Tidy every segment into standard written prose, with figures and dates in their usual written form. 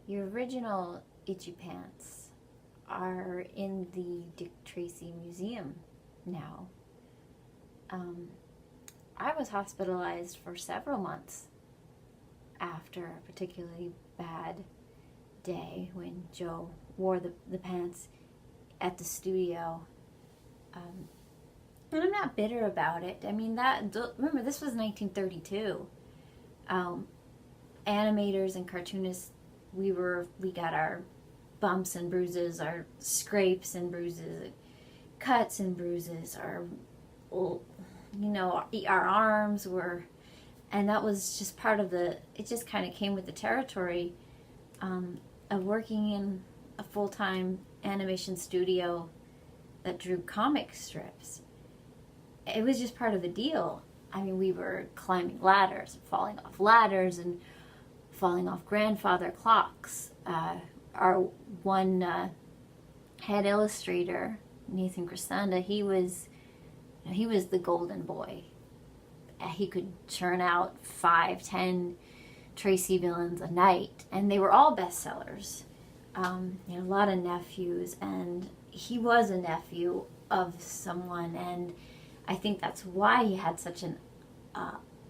your original Itchy Pants are in the Dick Tracy Museum now. I was hospitalized for several months after a particularly bad day when Joe wore the pants at the studio. And I'm not bitter about it. I mean, remember, this was 1932. Animators and cartoonists, we got our bumps and bruises, our scrapes and bruises, cuts and bruises, our arms were, and that was just part of it just kind of came with the territory of working in a full-time animation studio that drew comic strips. It was just part of the deal. I mean, we were climbing ladders, falling off ladders, and falling off grandfather clocks. Our one head illustrator, Nathan Crescenda, he was the golden boy. He could churn out 5-10 Tracy villains a night, and they were all bestsellers. A lot of nephews, and he was a nephew of someone, and I think that's why he had such an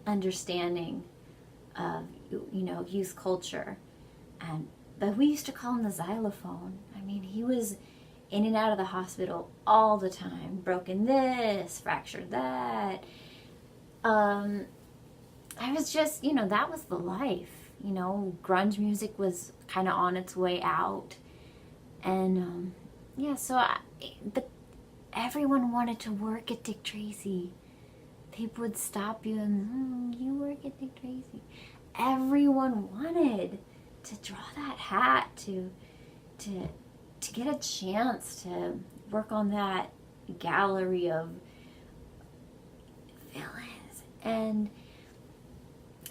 understanding of youth culture. But we used to call him the xylophone. I mean, he was in and out of the hospital all the time, broken this, fractured that. I was just, that was the life. Grunge music was kind of on its way out. And, but everyone wanted to work at Dick Tracy. People would stop you and, you work at Dick Tracy. Everyone wanted to draw that hat, to get a chance to work on that gallery of villains. And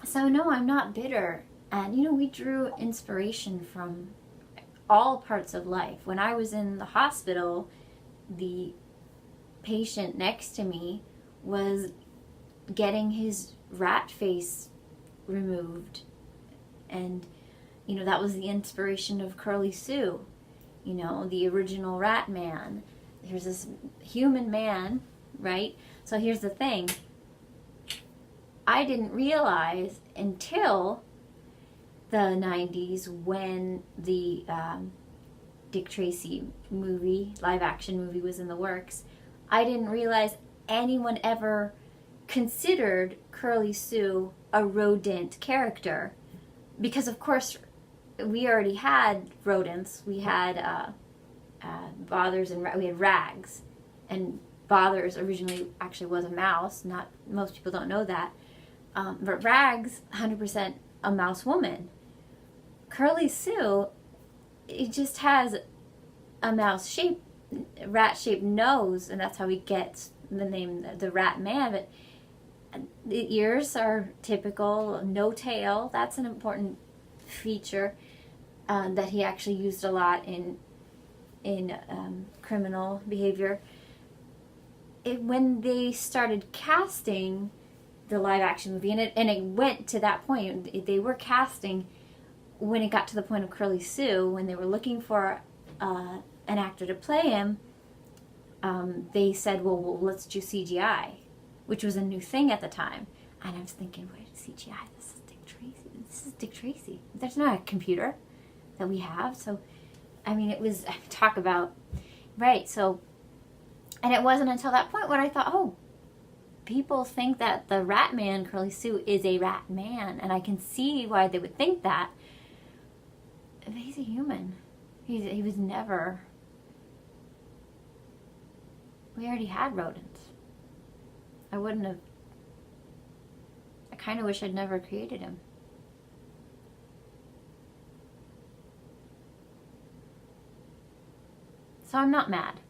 so, no, I'm not bitter. And, we drew inspiration from all parts of life. When I was in the hospital, the patient next to me was getting his rat face removed. And, that was the inspiration of Curly Sue, the original Rat Man. There's this human man, right? So here's the thing. I didn't realize until the 90s when the Dick Tracy movie, live action movie, was in the works. I didn't realize anyone ever considered Curly Sue a rodent character, because of course we already had rodents. We had Bothers, and we had Rags, and Bothers originally actually was a mouse. Not most people don't know that, but Rags 100% a mouse woman. Curly Sue, it just has a mouse shape, rat shaped nose, and that's how he gets the name the Rat Man. But the ears are typical, no tail. That's an important feature that he actually used a lot in criminal behavior. When they started casting the live action movie, and it went to that point, they were casting when it got to the point of Curly Sue, when they were looking for an actor to play him. They said, well, let's do CGI, which was a new thing at the time. And I was thinking, wait, CGI? This is Dick Tracy. This is Dick Tracy. There's not a computer that we have. So, I mean, it was, talk about, right, so, and it wasn't until that point when I thought, oh, people think that the Rat Man, Curly Sue, is a rat man. And I can see why they would think that. But he's a human. He was never, we already had rodents. I kind of wish I'd never created him. So I'm not mad.